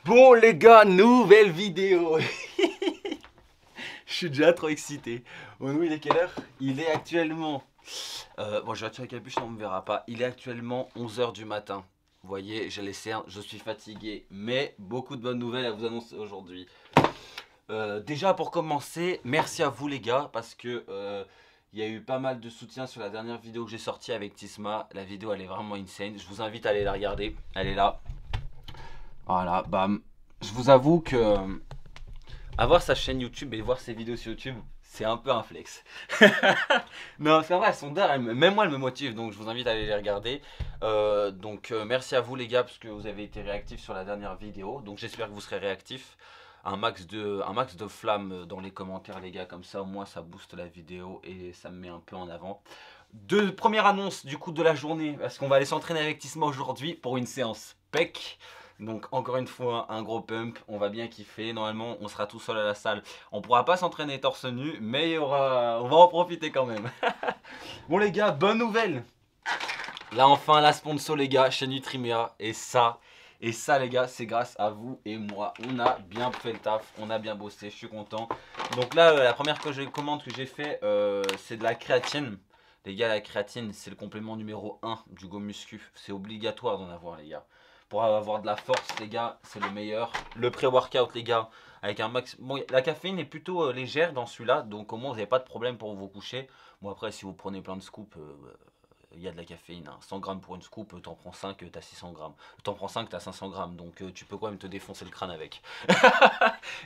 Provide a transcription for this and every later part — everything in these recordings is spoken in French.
Bon les gars, nouvelle vidéo. Je suis déjà trop excité. Bon, nous, il est quelle heure? Il est actuellement... bon, je vais retirer la capuche, on ne me verra pas. Il est actuellement 11 h du matin. Vous voyez, j'ai les cernes, je suis fatigué. Mais beaucoup de bonnes nouvelles à vous annoncer aujourd'hui. Déjà, pour commencer, merci à vous les gars. Parce que il y a eu pas mal de soutien sur la dernière vidéo que j'ai sortie avec Tisma. La vidéo, elle est vraiment insane. Je vous invite à aller la regarder. Elle est là. Voilà, bam. Je vous avoue que... avoir sa chaîne YouTube et voir ses vidéos sur YouTube, c'est un peu un flex. Non, c'est vrai, elles sont dingues. Même moi, elles me motivent, donc je vous invite à aller les regarder. Merci à vous les gars, parce que vous avez été réactifs sur la dernière vidéo. Donc j'espère que vous serez réactifs. Un max de flammes dans les commentaires les gars, comme ça au moins ça booste la vidéo et ça me met un peu en avant. Première annonce du coup de la journée, parce qu'on va aller s'entraîner avec Tisma aujourd'hui pour une séance PEC. Donc encore une fois un gros pump, on va bien kiffer, normalement on sera tout seul à la salle. On pourra pas s'entraîner torse nu, mais on va en profiter quand même. Bon les gars, bonne nouvelle. Là enfin la sponsor les gars, chez Nutrimea. Et ça les gars, c'est grâce à vous et moi. On a bien fait le taf, on a bien bossé, je suis content. Donc là, la première commande que j'ai fait, c'est de la créatine. Les gars, la créatine, c'est le complément numéro 1 du Go Muscu. C'est obligatoire d'en avoir les gars. Pour avoir de la force les gars, c'est le meilleur. Le pré-workout les gars, avec un max... Bon, la caféine est plutôt légère dans celui-là, donc au moins vous n'avez pas de problème pour vous coucher. Bon après, si vous prenez plein de scoops... il y a de la caféine, hein. 100 grammes pour une scoop, t'en prends 5, t'as 600 grammes. T'en prends 5, t'as 500 grammes, donc tu peux quand même te défoncer le crâne avec.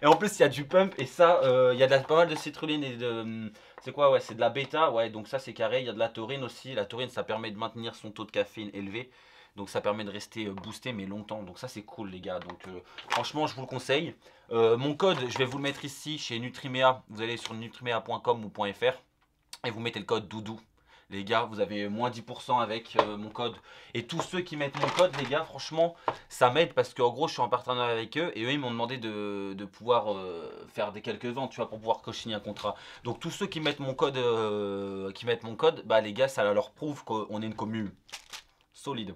Et en plus, il y a du pump, et ça, il y a pas mal de citrulline et de... C'est quoi, ouais, c'est de la bêta, ouais, donc ça c'est carré. Il y a de la taurine aussi. La taurine, ça permet de maintenir son taux de caféine élevé. Donc ça permet de rester boosté, mais longtemps. Donc ça c'est cool, les gars. Donc franchement, je vous le conseille. Mon code, je vais vous le mettre ici chez Nutrimea. Vous allez sur nutrimea.com ou .fr et vous mettez le code Doudou. Les gars, vous avez moins 10% avec mon code. Et tous ceux qui mettent mon code, les gars, franchement, ça m'aide parce qu'en gros, je suis en partenariat avec eux. Et eux, ils m'ont demandé de pouvoir faire des quelques ventes, tu vois, pour pouvoir cocher un contrat. Donc, tous ceux qui mettent mon code, bah les gars, ça leur prouve qu'on est une commune solide.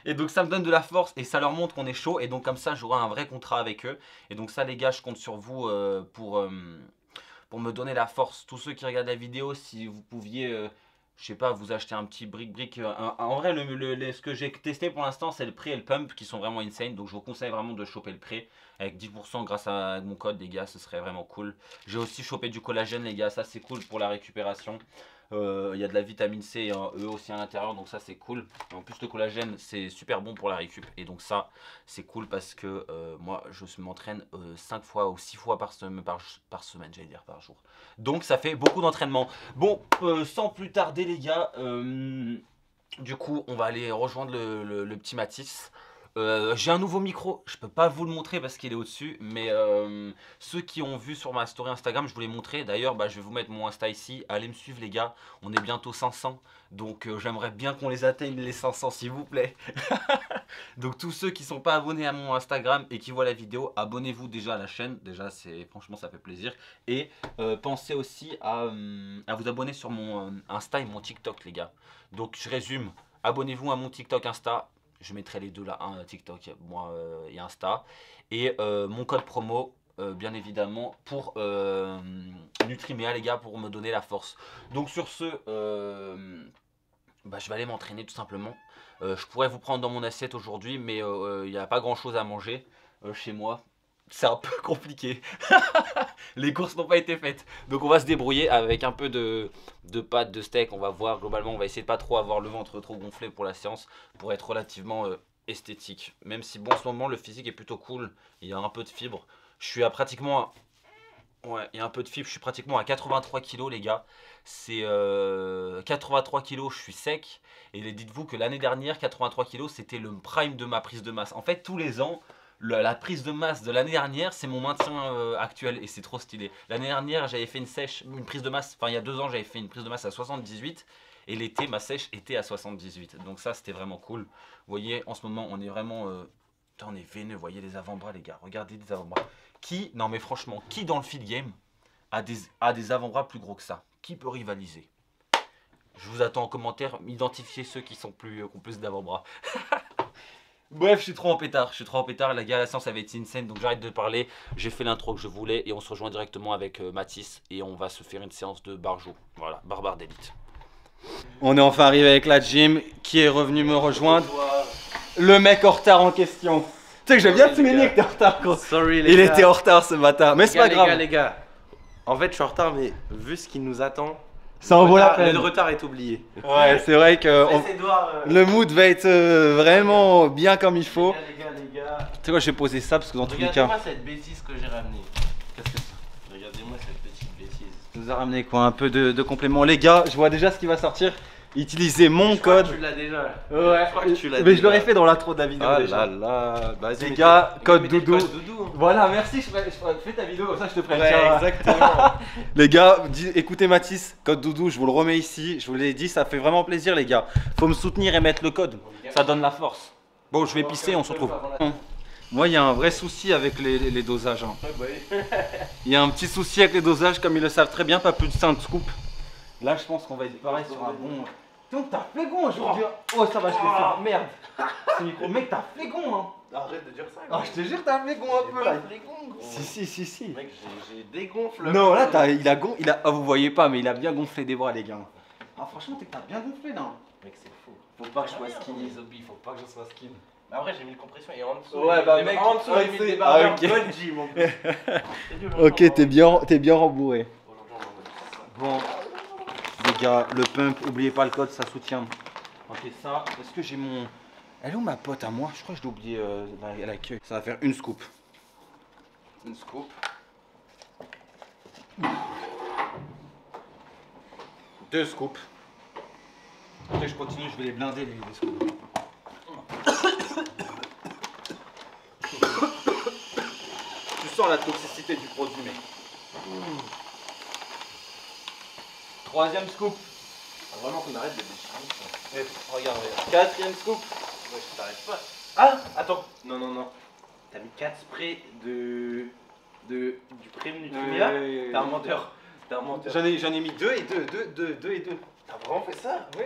Et donc ça me donne de la force et ça leur montre qu'on est chaud. Et donc comme ça, j'aurai un vrai contrat avec eux. Et donc ça, les gars, je compte sur vous pour me donner la force. Tous ceux qui regardent la vidéo, si vous pouviez, je sais pas, vous acheter un petit brick. En vrai, ce que j'ai testé pour l'instant, c'est le pré et le pump qui sont vraiment insane. Donc je vous conseille vraiment de choper le pré avec 10% grâce à mon code, les gars. Ce serait vraiment cool. J'ai aussi chopé du collagène, les gars. Ça, c'est cool pour la récupération. Il y a de la vitamine C et un E aussi à l'intérieur, donc ça c'est cool. En plus le collagène c'est super bon pour la récup, et donc ça c'est cool parce que moi je m'entraîne 5 fois ou 6 fois par semaine, j'allais dire par jour. Donc ça fait beaucoup d'entraînement. Bon, sans plus tarder les gars, du coup on va aller rejoindre le petit Mathis. J'ai un nouveau micro, je peux pas vous le montrer parce qu'il est au-dessus, mais ceux qui ont vu sur ma story Instagram, je vous l'ai montré. D'ailleurs, bah, je vais vous mettre mon Insta ici. Allez me suivre les gars, on est bientôt 500. Donc j'aimerais bien qu'on les atteigne les 500 s'il vous plaît. Donc tous ceux qui sont pas abonnés à mon Instagram et qui voient la vidéo, abonnez-vous déjà à la chaîne. Déjà, franchement ça fait plaisir. Et pensez aussi à vous abonner sur mon Insta et mon TikTok les gars. Donc je résume, abonnez-vous à mon TikTok Insta. Je mettrai les deux là, un TikTok moi, et Insta. Et mon code promo, bien évidemment, pour Nutrimea, les gars, pour me donner la force. Donc sur ce, bah, je vais aller m'entraîner tout simplement. Je pourrais vous prendre dans mon assiette aujourd'hui, mais il n'y a pas grand chose à manger chez moi. C'est un peu compliqué. Les courses n'ont pas été faites. Donc on va se débrouiller avec un peu de pâtes, de steak. On va voir, globalement, on va essayer de pas trop avoir le ventre trop gonflé pour la séance, pour être relativement esthétique. Même si, bon, en ce moment, le physique est plutôt cool. Il y a un peu de fibre. Je suis à pratiquement... Ouais, il y a un peu de fibre. Je suis pratiquement à 83 kilos, les gars. C'est 83 kilos, je suis sec. Et dites-vous que l'année dernière, 83 kilos, c'était le prime de ma prise de masse. En fait, tous les ans, la prise de masse de l'année dernière, c'est mon maintien actuel et c'est trop stylé. L'année dernière, j'avais fait une prise de masse, enfin il y a 2 ans, j'avais fait une prise de masse à 78 et l'été, ma sèche était à 78. Donc ça, c'était vraiment cool. Vous voyez, en ce moment, on est vraiment... putain, on est veineux, vous voyez les avant-bras, les gars. Regardez les avant-bras. Non mais franchement, qui dans le feed game a des avant-bras plus gros que ça? Qui peut rivaliser? Je vous attends en commentaire, identifiez ceux qui ont plus d'avant-bras. Bref, je suis trop en pétard, les gars, la séance avait été insane, donc j'arrête de parler. J'ai fait l'intro que je voulais et on se rejoint directement avec Mathis et on va se faire une séance de barjou. Voilà, barbare d'élite. On est enfin arrivé avec la gym, qui est revenu me rejoindre. Le mec en retard en question. Tu sais que j'aime bien te mener que t'es en retard, gros. Sorry, les Il gars. était en retard ce matin, mais c'est pas grave. Les gars. En fait, je suis en retard, mais vu ce qui nous attend, Ça en vaut la peine. le retard est oublié. Ouais, c'est vrai que le mood va être vraiment bien comme il faut. Les gars. Tu sais quoi, je vais poser ça parce que dans tous les cas. Regardez-moi cette bêtise que j'ai ramenée. Qu'est-ce que c'est? Regardez-moi cette petite bêtise. Tu nous a ramené quoi, un peu de compléments. Les gars, je vois déjà ce qui va sortir. Utilisez mon code. Tu l'as déjà. Ouais, Je crois que tu l'as mais déjà. je l'aurais fait dans l'intro de la vidéo. Ah déjà. là, vas-y. Les gars, code mettez le doudou. code doudou, hein. Voilà, merci. Fais ta vidéo comme ça, je te prends. Ouais, exactement. Les gars, écoutez Mathis, code doudou, je vous le remets ici. Je vous l'ai dit, ça fait vraiment plaisir, les gars. Faut me soutenir et mettre le code. Ça donne la force. Bon, je vais pisser, on se retrouve. Moi, il y a un vrai souci avec les dosages. Hein. Il y a un petit souci avec les dosages, comme ils le savent très bien, pas plus de 5 scoops. Là, je pense qu'on va être pareil sur un bon. Donc, t'as flégon aujourd'hui. Oh, ça va, je l'ai fait. Merde. Ce micro, mec, t'as flégon. Hein. Arrête de dire ça. Ah, je te jure, t'as flégon un peu là. Gros. Si. Mec, j'ai dégonflé. Non, là, il a. Ah, vous voyez pas, mais il a bien gonflé des bras, les gars. Ah, franchement, t'as bien gonflé là. Mec, c'est fou. Faut pas que je sois skinny. Faut pas que je sois skin. Mais après, j'ai mis le compression et en dessous. Ouais, bah, mec, en dessous, j'ai mis des ah, barres. ok. Bonne gym en plus. Ok, t'es bien rembourré. Bon, les gars, le pump, oubliez pas le code, ça soutient. Ok, ça, est-ce que j'ai mon. Elle est où ma pote à moi? Je crois que je l'ai oublié à l'accueil. Ça va faire une scoop. Une scoop. 2 scoops. Ok, je continue, je vais les blinder les scoops. Tu sens la toxicité du produit, mec. 3e scoop. Vraiment qu'on arrête de déchirer. Regarde. 4e scoop. Ouais, je t'arrête pas. Ah, attends. Non. T'as mis 4 sprays du Prime Nutrimia. T'es un menteur. J'en ai mis 2 et 2. T'as vraiment fait ça? Oui.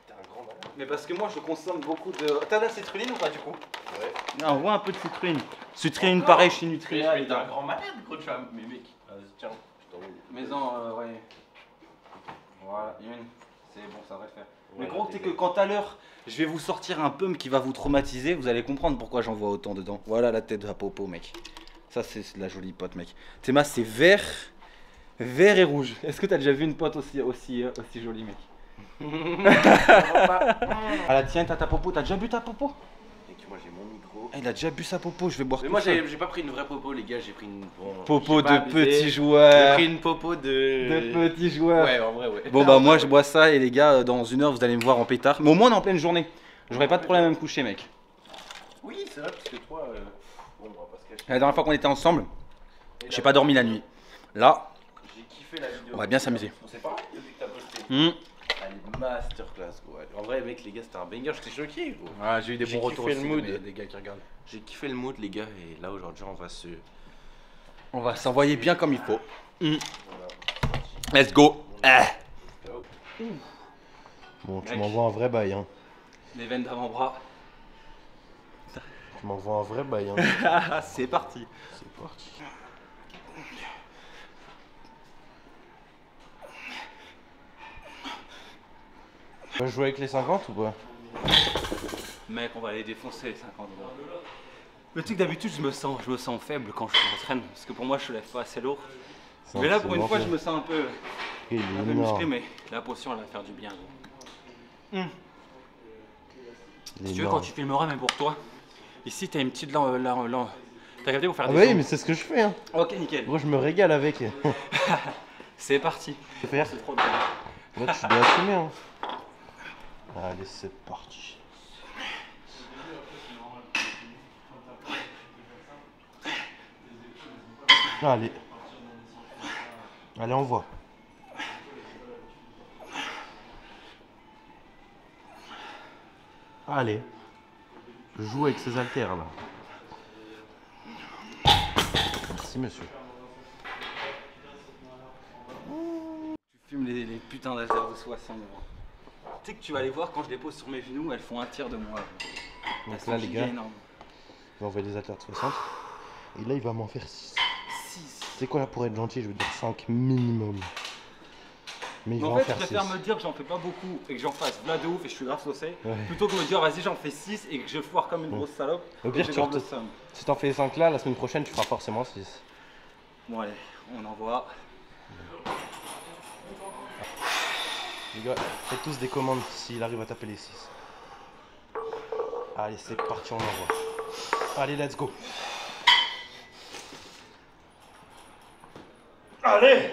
T'es un grand malade. Mais parce que moi je consomme beaucoup de. T'as de la citrulline ou pas du coup? Ouais. Non, on voit un peu de citrulline. Citrulline pareil chez Nutria. Mais t'es un grand malade, gros, tu vois. Mais mec, vas-y, tiens, je t'enroule. Maison, ouais. Voilà, une. C'est bon, ça devrait faire. Mais Ouais, gros, tu sais que quand à l'heure, je vais vous sortir un pump qui va vous traumatiser, vous allez comprendre pourquoi j'en vois autant dedans. Voilà la tête de la popo, mec. Ça, c'est de la jolie pote, mec. Théma, c'est vert et rouge. Est-ce que t'as déjà vu une pote aussi jolie, mec? Ah la tienne, t'as ta popo, t'as déjà bu ta popo? Mec, moi j'ai mon micro. Ah, il a déjà bu sa popo, je vais boire Mais tout moi seul. j'ai pas pris une vraie popo, les gars, j'ai pris une. Bon, Popo j'ai pas de abusé. petits J'ai joueurs. pris une popo de petits joueurs. Ouais, en vrai, ouais. Bon bah moi je bois ça et les gars, dans 1 heure vous allez me voir en pétard. Mais au moins on est en pleine journée. J'aurais pas de problème à me coucher, mec. Oui, c'est vrai, parce que toi. Bon, on va pas se cacher. La dernière fois qu'on était ensemble, j'ai pas dormi la nuit. Là, J'ai kiffé la vidéo. on va bien s'amuser. On s'est pas depuis que t'as posté. Hmm. Allez, masterclass, gros. En vrai, mec, les gars, c'était un banger, j'étais choqué, gros. Ouais, j'ai eu des J'ai bons retours kiffé aussi le mood. des gars qui regardent. J'ai kiffé le mood, les gars, et là aujourd'hui, On va s'envoyer bien comme il faut. Hmm. Voilà. Let's go. Bon, tu Mec. m'envoies un vrai bail, hein. Les veines d'avant-bras. Tu m'envoies un vrai bail, hein. C'est parti. C'est parti. Tu vas jouer avec les 50 ou pas? Mec, on va les défoncer les 50 euros. Le truc d'habitude, je me sens faible quand je m'entraîne. Parce que pour moi, je soulève pas assez lourd. Mais là, pour une fois, je me sens un peu musclé, mais la potion, elle va faire du bien. Si tu veux, quand tu filmeras, même pour toi, ici, t'as une petite T'as capté pour faire Ah des bah oui, zooms. mais c'est ce que je fais, hein. Ok, nickel. Gros, je me régale avec. C'est parti. Faire. C'est trop bien. Là, tu dois assumer, hein. Allez, c'est parti. Allez. Allez, on voit. Allez. Je joue avec ces haltères là. Merci monsieur. Tu fumes les putains d'haltères de 60 euros. Tu sais que tu vas les voir quand je les pose sur mes genoux, elles font un tiers de moi. Donc là, les gars, il va envoyer des haltères de 60. Et là, il va m'en faire 6. 6. C'est quoi là, pour être gentil, je veux dire 5 minimum. Mais il va en en fait, faire je préfère 6. me dire que j'en fais pas beaucoup et que j'en fasse là de ouf et je suis grave saucé. Ouais. Plutôt que me dire vas-y j'en fais 6 et que je foire comme une grosse salope. Au pire, si t'en fais 5 là, la semaine prochaine, tu feras forcément 6. Bon allez, on envoie. Les gars, faites tous des commandes s'il arrive à taper les 6. Allez, c'est parti, on envoie. Allez, let's go. Allez.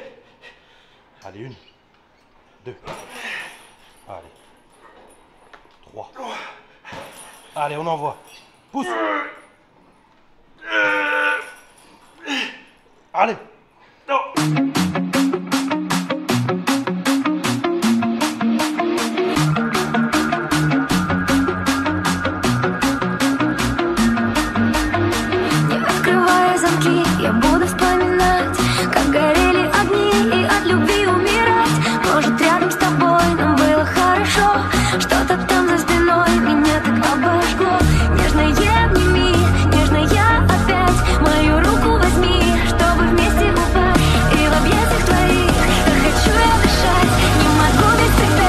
Allez, 1, 2. Allez. 3. Allez, on envoie. Pousse. Allez. Не открывая замки, я буду вспоминать, как горели огни и от любви умирать. Может, рядом с тобой нам было хорошо, что-то там за спиной меня так обожгло. Нежно обними, нежно я опять, мою руку возьми, чтобы вместе упасть. И в объятиях твоих, как хочу я дышать, не могу без тебя.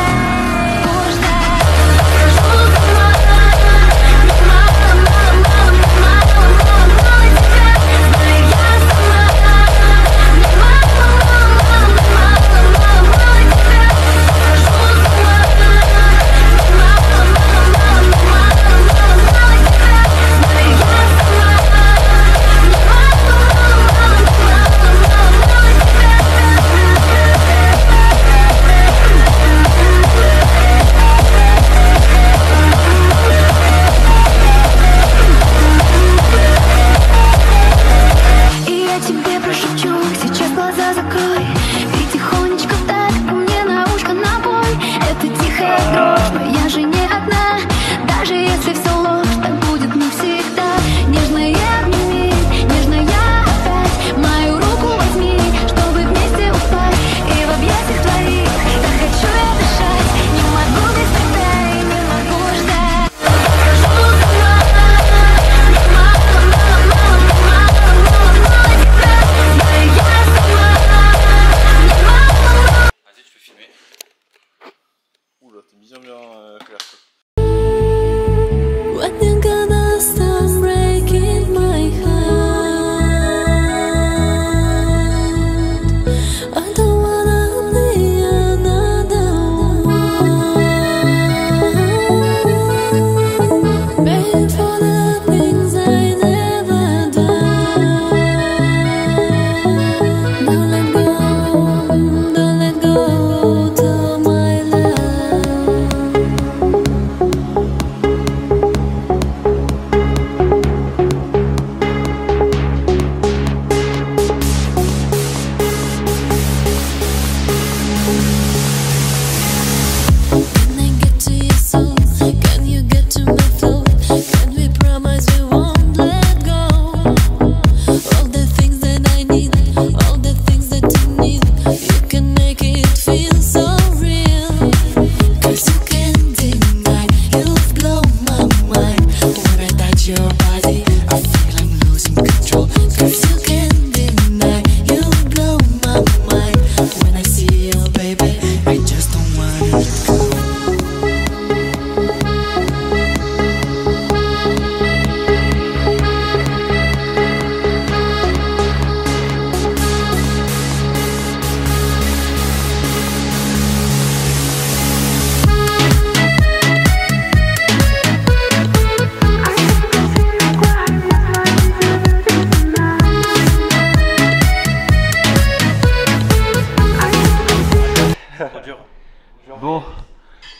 Bon,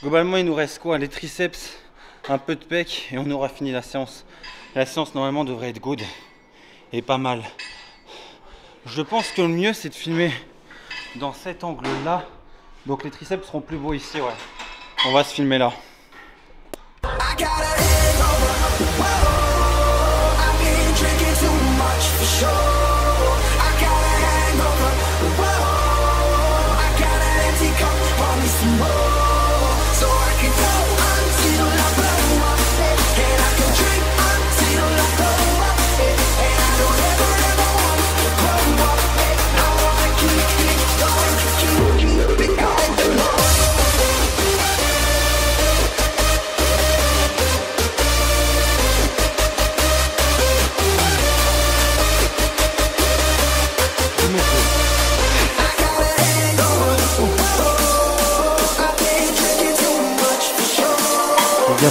globalement il nous reste quoi? Les triceps, un peu de pec et on aura fini la séance. La séance normalement devrait être good et pas mal. Je pense que le mieux c'est de filmer dans cet angle là. Donc les triceps seront plus beaux ici, ouais. On va se filmer là. So I can go until I blow myself, and I can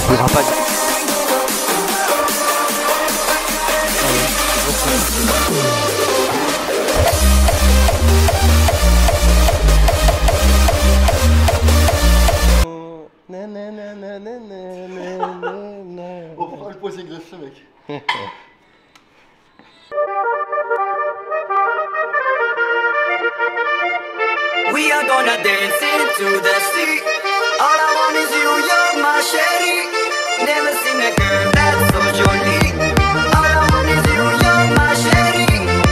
pourra pas. On va le poser greffé, mec. We are gonna dance into the sea. All I want is you, you're my sherry. Never seen a girl that's so jolly. All I want is you, you're my sherry,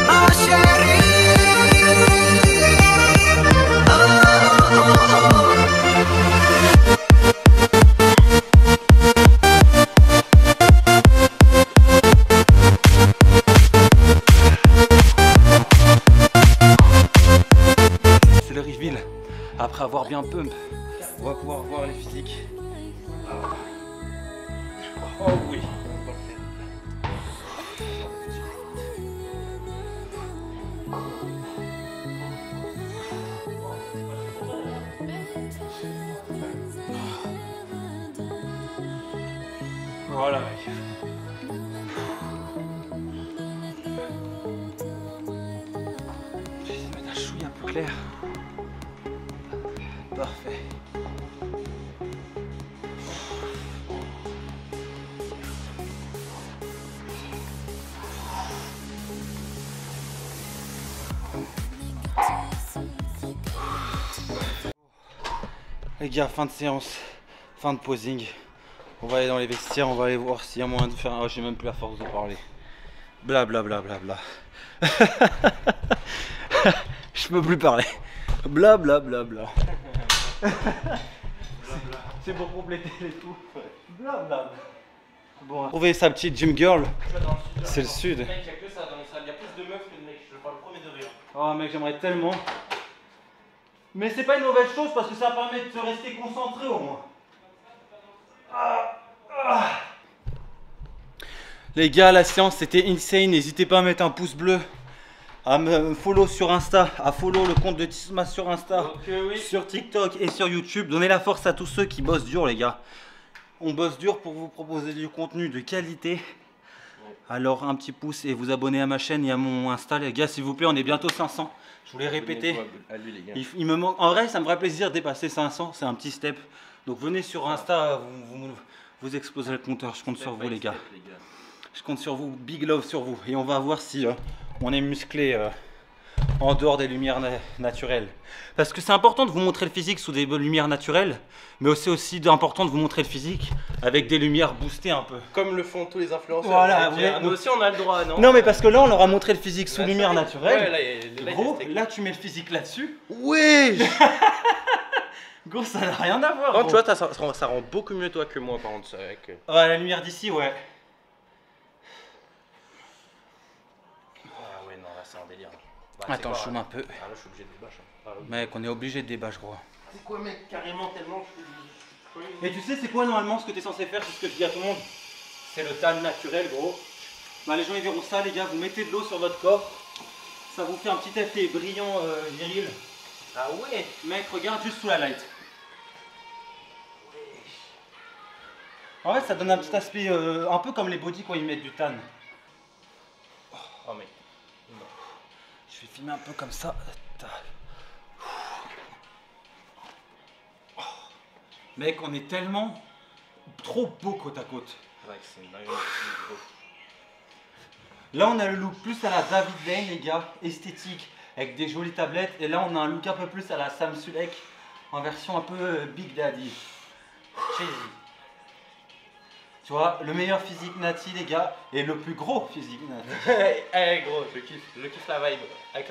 my sherry. Oh, oh, oh, oh. C'est le reveal. Après avoir bien pump, on va pouvoir voir les physiques. Oh oui. Voilà mec. Je vais essayer de mettre un chouïa un peu clair. Parfait. Les gars, fin de séance, fin de posing. On va aller dans les vestiaires, on va aller voir s'il y a moyen de faire. Oh, j'ai même plus la force de parler. Bla bla bla bla bla. Je peux plus parler. Bla bla bla bla. C'est pour compléter les coups. Bla bla bla. Bon, trouver sa petite gym girl. C'est le sud. Mec, y'a que ça dans les salles. Y'a plus de meufs que de mecs. Je parle premier de rire. Oh mec, j'aimerais tellement. Mais c'est pas une mauvaise chose parce que ça permet de se rester concentré au moins. Les gars, la séance c'était insane. N'hésitez pas à mettre un pouce bleu, à me follow sur Insta, à follow le compte de Tisma sur Insta, sur TikTok et sur YouTube. Donnez la force à tous ceux qui bossent dur, les gars. On bosse dur pour vous proposer du contenu de qualité. Alors un petit pouce et vous abonnez à ma chaîne et à mon Insta, les gars, s'il vous plaît. On est bientôt 500. Je voulais répéter. À lui, les gars. Il me manque. En vrai, ça me ferait plaisir de dépasser 500. C'est un petit step. Donc venez sur Insta, vous explosez le compteur. Je compte sur vous, les gars. Je compte sur vous. Big love sur vous. Et on va voir si on est musclé en dehors des lumières naturelles. Parce que c'est important de vous montrer le physique sous des lumières naturelles, mais aussi important de vous montrer le physique avec des lumières boostées un peu. Comme le font tous les influenceurs. Voilà, Nous aussi, on a le droit, non? Non, mais parce que là, on leur a montré le physique sous lumière naturelle. Ouais, Gros, là, tu mets le physique là-dessus. Oui. Gros, ça n'a rien à voir. Non, gros. tu vois, ça rend beaucoup mieux toi que moi, par contre. Avec... Ouais, la lumière d'ici, ouais. Ah ouais, non, là, c'est un délire. Attends, je zoome un peu. Ah là, je suis obligé de débâcher. Mec, on est obligé de débâcher, gros. C'est quoi, mec? Carrément, tellement. Et tu sais, c'est quoi normalement ce que tu es censé faire? C'est ce que je dis à tout le monde. C'est le tan naturel, gros. Bah, les gens ils verront ça, les gars. Vous mettez de l'eau sur votre corps. Ça vous fait un petit effet brillant, viril. Ah ouais. Mec, regarde juste sous la light. En fait, ça donne un petit aspect un peu comme les body quand ils mettent du tan. Oh, mec. Je vais filmer un peu comme ça. Mec, on est tellement trop beau côte à côte. Ouais, c'est une dinguerie. Là, on a le look plus à la David Lane, les gars, esthétique, avec des jolies tablettes. Et là, on a un look un peu plus à la Sam Sulek, en version un peu Big Daddy. Cheesy. Tu vois, le meilleur physique Nati, les gars, et le plus gros physique Nati. Eh, gros, je kiffe la vibe. Avec